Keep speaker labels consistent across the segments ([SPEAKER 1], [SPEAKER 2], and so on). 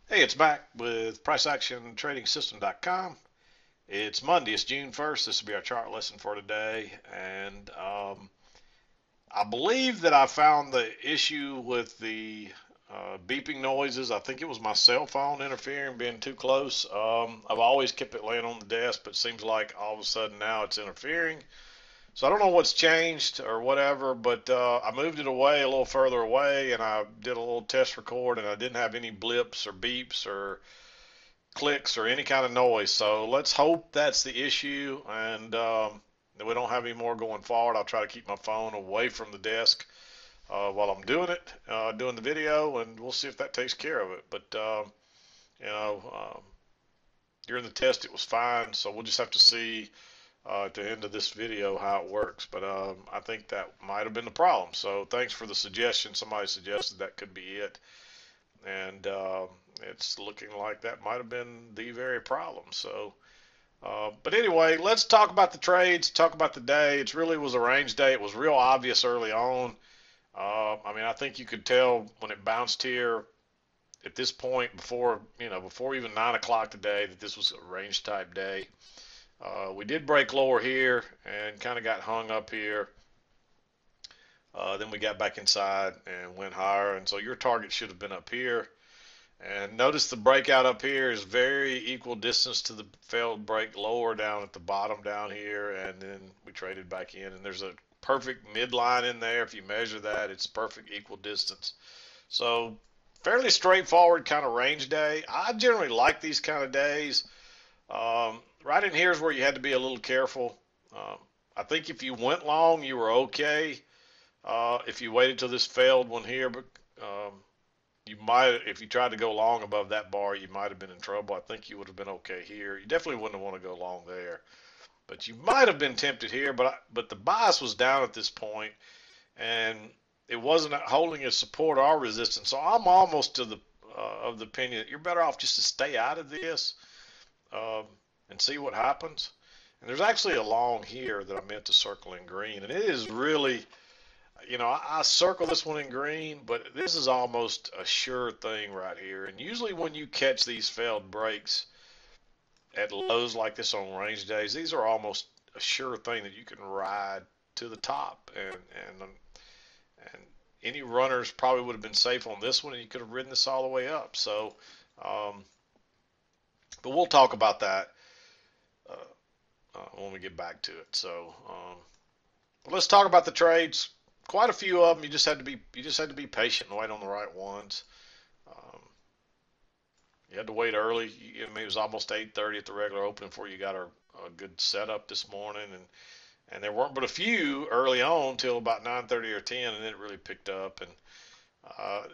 [SPEAKER 1] Hey, it's Mack with PriceActionTradingSystem.com. It's Monday, it's June 1st. This will be our chart lesson for today. And I believe that I found the issue with the beeping noises. I think it was my cell phone interfering, being too close. I've always kept it laying on the desk, but it seems like all of a sudden now it's interfering. So I don't know what's changed or whatever, but I moved it away a little further away and I did a little test record and I didn't have any blips or beeps or clicks or any kind of noise. So let's hope that's the issue and that we don't have any more going forward. I'll try to keep my phone away from the desk while I'm doing it, doing the video, and we'll see if that takes care of it. But you know, during the test it was fine, so we'll just have to see at the end of this video how it works. But I think that might have been the problem. So thanks for the suggestion. Somebody suggested that could be it, and it's looking like that might have been the very problem. So, but anyway, let's talk about the trades. Talk about the day. It really was a range day. It was real obvious early on. I mean, I think you could tell when it bounced here at this point before even 9 o'clock today that this was a range type day. We did break lower here and kind of got hung up here. Then we got back inside and went higher. And so your target should have been up here. And notice the breakout up here is very equal distance to the failed break lower down at the bottom down here. And then we traded back in. And there's a perfect midline in there. If you measure that, it's perfect equal distance. So fairly straightforward kind of range day. I generally like these kind of days. Right in here is where you had to be a little careful. Um, I think if you went long, you were okay. If you waited till this failed one here, but you might, if you tried to go long above that bar, you might have been in trouble. I think you would have been okay here. You definitely wouldn't want to go long there, but you might have been tempted here. But the bias was down at this point, and it wasn't holding as support or resistance. So I'm almost to the of the opinion that you're better off just to stay out of this um, and see what happens. And there's actually a long here that I meant to circle in green, and it is really, I circle this one in green, but this is almost a sure thing right here. And usually when you catch these failed breaks at lows like this on range days, these are almost a sure thing that you can ride to the top. And any runners probably would have been safe on this one, and you could have ridden this all the way up. So, um, but we'll talk about that uh, when we get back to it. So, let's talk about the trades. Quite a few of them. You just had to be patient and wait on the right ones. Um, you had to wait early. I mean, it was almost 8:30 at the regular opening before you got a good setup this morning, and there weren't but a few early on till about 9:30 or 10, and then it really picked up. And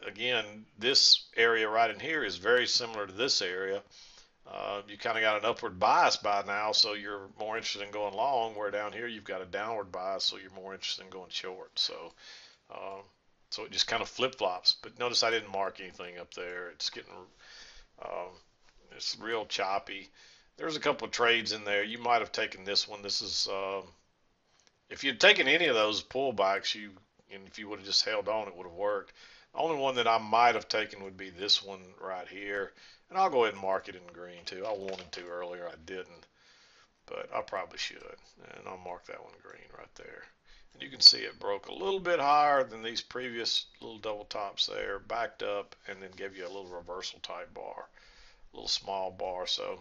[SPEAKER 1] again, this area right in here is very similar to this area. You kind of got an upward bias by now, so you're more interested in going long, where down here you've got a downward bias, so you're more interested in going short. Um, so it just kind of flip-flops. But notice I didn't mark anything up there. Um, it's real choppy. There's a couple of trades in there. You might have taken this one. This is if you'd taken any of those pullbacks, and if you would have just held on, it would have worked. The only one that I might have taken would be this one right here. And I'll go ahead and mark it in green too. I wanted to earlier, I didn't, but I probably should. And I'll mark that one green right there. And you can see it broke a little bit higher than these previous little double tops there, backed up, and then gave you a little reversal type bar, a little small bar. So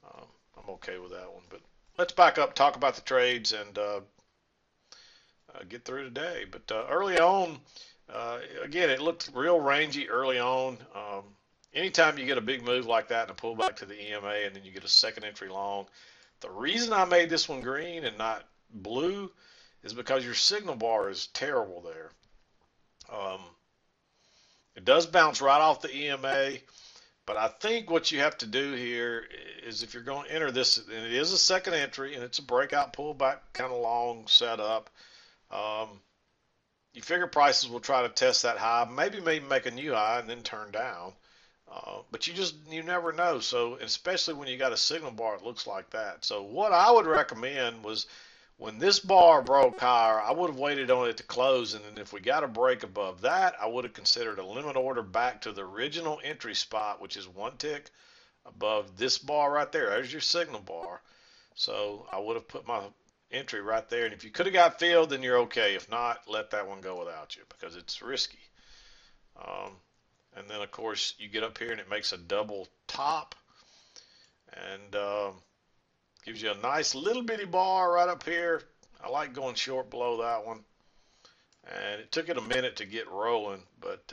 [SPEAKER 1] um, I'm okay with that one. But let's back up, talk about the trades, and get through today. But early on, again, it looked real rangy early on. Anytime you get a big move like that and a pullback to the EMA and then you get a second entry long, the reason I made this one green and not blue is because your signal bar is terrible there. Um, it does bounce right off the EMA, but I think what you have to do here is if you're going to enter this, and it is a second entry and it's a breakout pullback kind of long setup, um, you figure prices will try to test that high, maybe make a new high and then turn down. But you never know. So especially when you got a signal bar, it looks like that. So what I would recommend was When this bar broke higher, I would have waited on it to close, and then if we got a break above that, I would have considered a limit order back to the original entry spot, which is one tick above this bar right there. There's your signal bar. So I would have put my entry right there, and if you could have got filled, then you're okay. If not, let that one go without you because it's risky. Um, and then of course you get up here and it makes a double top, and gives you a nice little bitty bar right up here. I like going short below that one. And it took it a minute to get rolling, but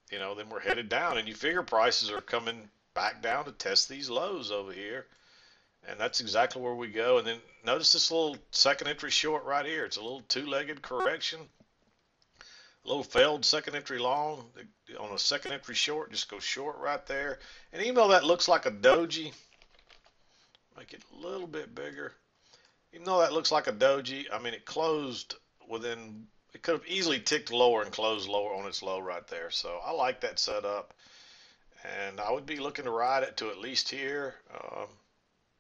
[SPEAKER 1] then we're headed down, and you figure prices are coming back down to test these lows over here. And that's exactly where we go. And then notice this little second entry short right here. It's a little two-legged correction. A little failed second entry long. On a second entry short, just go short right there. And even though that looks like a doji, make it a little bit bigger. Even though that looks like a doji, I mean, it closed within, it could have easily ticked lower and closed lower on its low right there. So I like that setup. And I would be looking to ride it to at least here.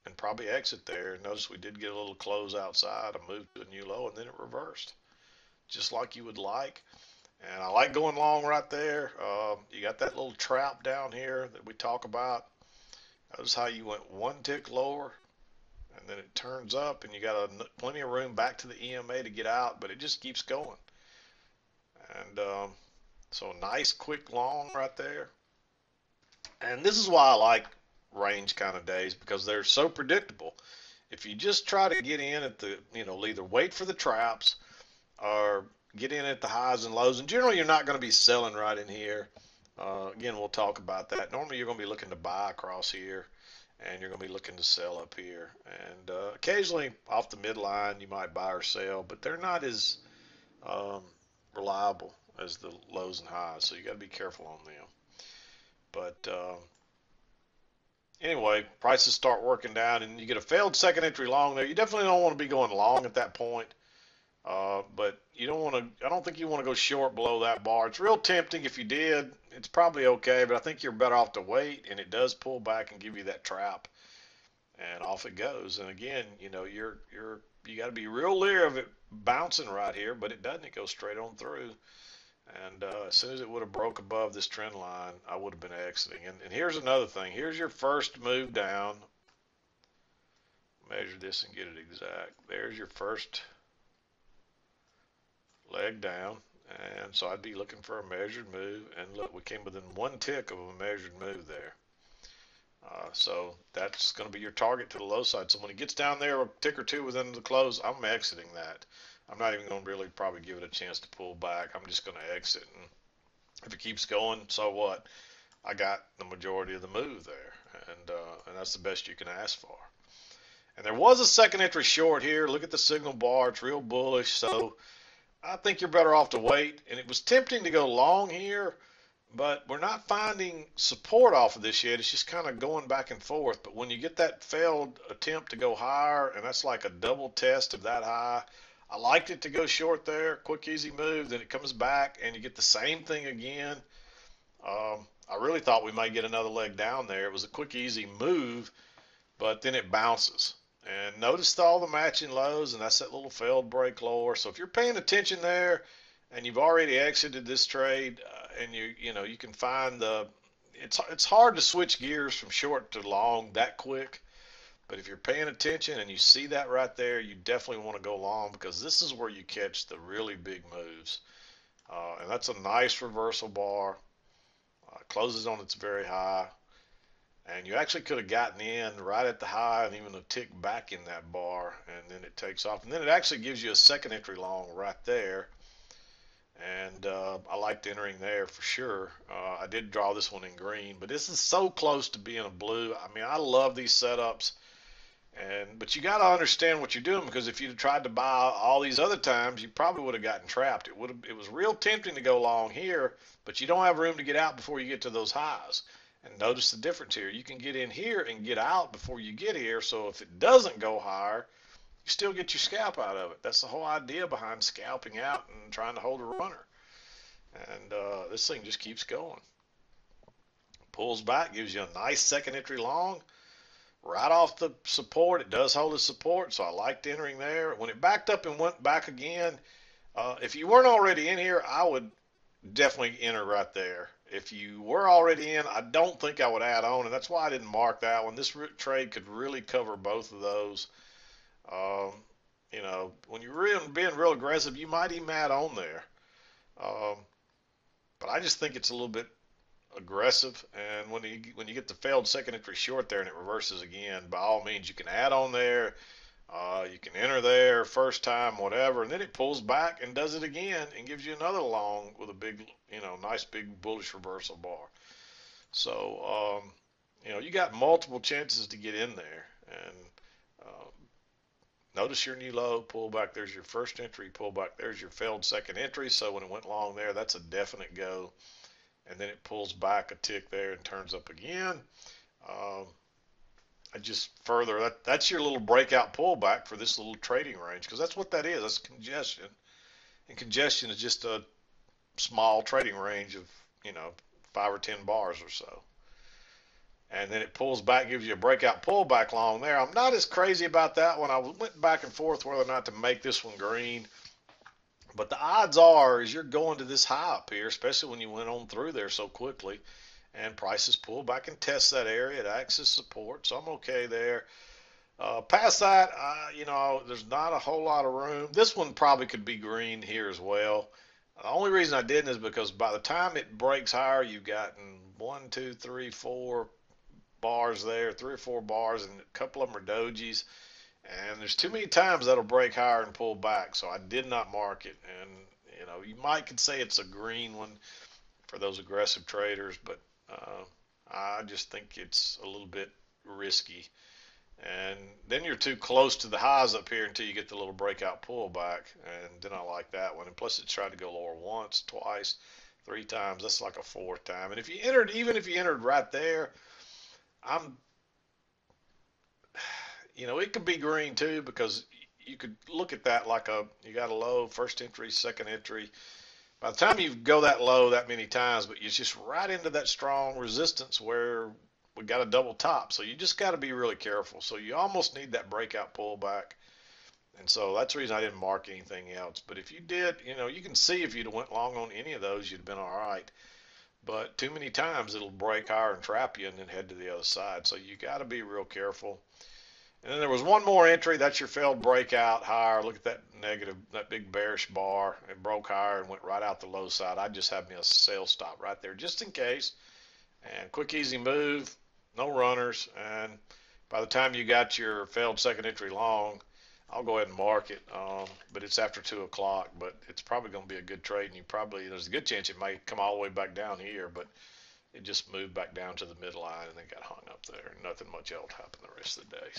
[SPEAKER 1] And probably exit there. Notice we did get a little close outside. I moved to a new low, and then it reversed, just like you would like. And I like going long right there. You got that little trap down here that we talk about. Notice how you went one tick lower, and then it turns up, and you got plenty of room back to the EMA to get out, but it just keeps going. And so nice quick long right there. And this is why I like range kind of days, because they're so predictable. If you just try to get in at the, either wait for the traps or get in at the highs and lows, and generally you're not going to be selling right in here. Again, we'll talk about that. Normally you're going to be looking to buy across here, and you're going to be looking to sell up here. And occasionally off the midline you might buy or sell, but they're not as reliable as the lows and highs, so you got to be careful on them. But anyway, prices start working down, and you get a failed second entry long there. You definitely don't want to be going long at that point, but you don't want to. I don't think you want to go short below that bar. It's real tempting. If you did, it's probably okay, but I think you're better off to wait, and it does pull back and give you that trap, and off it goes. And again, you got to be real leery of it bouncing right here, but it doesn't. It goes straight on through. And as soon as it would have broke above this trend line, I would have been exiting. And here's another thing. Here's your first move down. Measure this and get it exact. There's your first leg down. And so I'd be looking for a measured move. And look, we came within one tick of a measured move there. So that's going to be your target to the low side. So when it gets down there a tick or two within the close, I'm exiting that. I'm not even going to really probably give it a chance to pull back. I'm just going to exit, and if it keeps going, so what? I got the majority of the move there, and that's the best you can ask for. And there was a second entry short here. Look at the signal bar. It's real bullish, so I think you're better off to wait. And it was tempting to go long here, but we're not finding support off of this yet. It's just kind of going back and forth. But when you get that failed attempt to go higher, and that's like a double test of that high, I liked it to go short there, quick, easy move. Then it comes back, and you get the same thing again. I really thought we might get another leg down there. It was a quick, easy move, but then it bounces. And notice all the matching lows, and that's that little failed break lower. So if you're paying attention there, and you've already exited this trade, and you can find it's hard to switch gears from short to long that quick. But if you're paying attention and you see that right there, you definitely want to go long, because this is where you catch the really big moves. And that's a nice reversal bar. Closes on its very high. And you actually could have gotten in right at the high and even a tick back in that bar, and then it takes off. And then it actually gives you a second entry long right there. And I liked entering there for sure. I did draw this one in green, but this is so close to being a blue. I mean, I love these setups. But you got to understand what you're doing, because if you'd tried to buy all these other times, you probably would have gotten trapped. It was real tempting to go long here, but you don't have room to get out before you get to those highs. And notice the difference here. You can get in here and get out before you get here. So if it doesn't go higher, you still get your scalp out of it. That's the whole idea behind scalping out and trying to hold a runner. And this thing just keeps going. Pulls back, gives you a nice second entry long. right off the support. It does hold the support, so I liked entering there. When it backed up and went back again, if you weren't already in here, I would definitely enter right there. If you were already in, I don't think I would add on, and that's why I didn't mark that one. This trade could really cover both of those. Um, when you're being real aggressive, you might even add on there. Um, but I just think it's a little bit aggressive. And when you get the failed second entry short there and it reverses again, by all means you can add on there. You can enter there first time, whatever, and then it pulls back and does it again and gives you another long with a big, nice big bullish reversal bar. So, you got multiple chances to get in there. And uh, notice your new low, pull back. There's your first entry, pull back. There's your failed second entry. So when it went long there, that's a definite go. And then it pulls back a tick there and turns up again. Um, I just further that's your little breakout pullback for this little trading range, because that's what that is. That's congestion, and congestion is just a small trading range of 5 or 10 bars or so. And then it pulls back, gives you a breakout pullback long there. I'm not as crazy about that one. I went back and forth whether or not to make this one green, but the odds are is you're going to this high up here, especially when you went on through there so quickly. And prices pull back and test that area. It acts as support, so I'm okay there. Past that, there's not a whole lot of room. This one probably could be green here as well. The only reason I didn't is because by the time it breaks higher, you've gotten 1, 2, 3, 4 bars there, 3 or 4 bars, and a couple of them are dojis. And there's too many times that'll break higher and pull back, so I did not mark it. And you might could say it's a green one for those aggressive traders, but I just think it's a little bit risky. And then you're too close to the highs up here until you get the little breakout pullback, and then I like that one. And plus, it's tried to go lower once, twice, 3 times. That's like a 4th time. And if you entered, even if you entered right there, it could be green too, because you could look at that like you got a low, first entry, second entry. By the time you go that low that many times, but it's just right into that strong resistance where we got a double top. So you just got to be really careful. So you almost need that breakout pullback. And so that's the reason I didn't mark anything else. But if you did, you can see if you'd went long on any of those, you'd have been all right. But too many times it'll break higher and trap you and then head to the other side. So you got to be real careful. And then there was one more entry. That's your failed breakout higher. Look at that negative, that big bearish bar. It broke higher and went right out the low side. I just had me a sale stop right there just in case. And quick, easy move, no runners. And by the time you got your failed second entry long, I'll go ahead and mark it. But it's after 2 o'clock. But it's probably going to be a good trade. And there's a good chance it may come all the way back down here. But it just moved back down to the midline and then got hung up there. Nothing much else happened the rest of the day.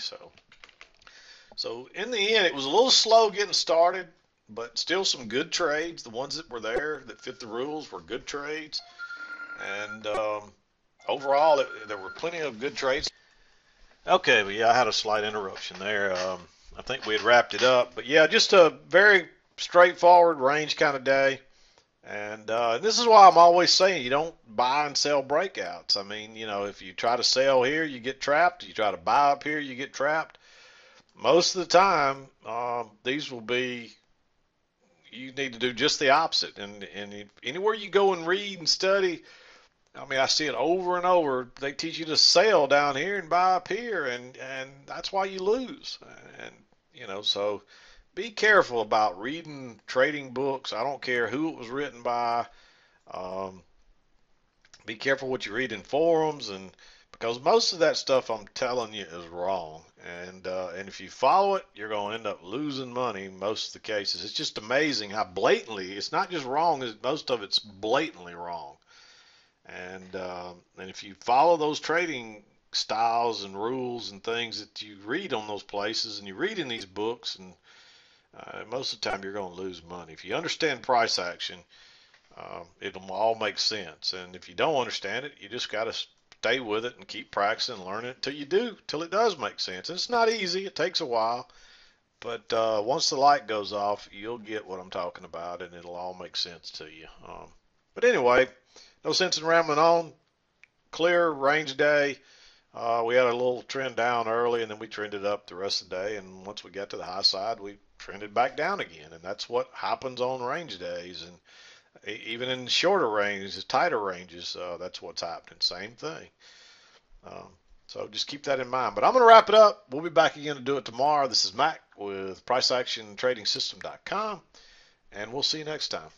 [SPEAKER 1] So in the end, it was a little slow getting started, but still some good trades. The ones that were there that fit the rules were good trades. And overall, there were plenty of good trades. Okay, but yeah, I had a slight interruption there. I think we had wrapped it up. But yeah, just a very straightforward range kind of day. And this is why I'm always saying you don't buy and sell breakouts. I mean, if you try to sell here, you get trapped. You try to buy up here, you get trapped. Most of the time, these will be, you need to do just the opposite. And anywhere you go and read and study, I mean, I see it over and over. They teach you to sell down here and buy up here, and that's why you lose. And, so be careful about reading trading books. I don't care who it was written by. Be careful what you read in forums, and because most of that stuff I'm telling you is wrong. And if you follow it, you're going to end up losing money most of the cases. It's just amazing how blatantly, it's not just wrong, most of it's blatantly wrong. And if you follow those trading styles and rules and things that you read on those places and you read in these books, and most of the time you're going to lose money. If you understand price action, it'll all make sense. And if you don't understand it, you just got to stay with it and keep practicing and learning it till it does make sense. And it's not easy. It takes a while. But once the light goes off, you'll get what I'm talking about, and it'll all make sense to you. But anyway, no sense in rambling on. Clear range day. We had a little trend down early, and then we trended up the rest of the day. And once we got to the high side, we trended back down again. And that's what happens on range days, and even in shorter ranges, tighter ranges, that's what's happening. Same thing. Um, so just keep that in mind. But I'm going to wrap it up. We'll be back again to do it tomorrow. This is Mack with PriceActionTradingSystem.com, and we'll see you next time.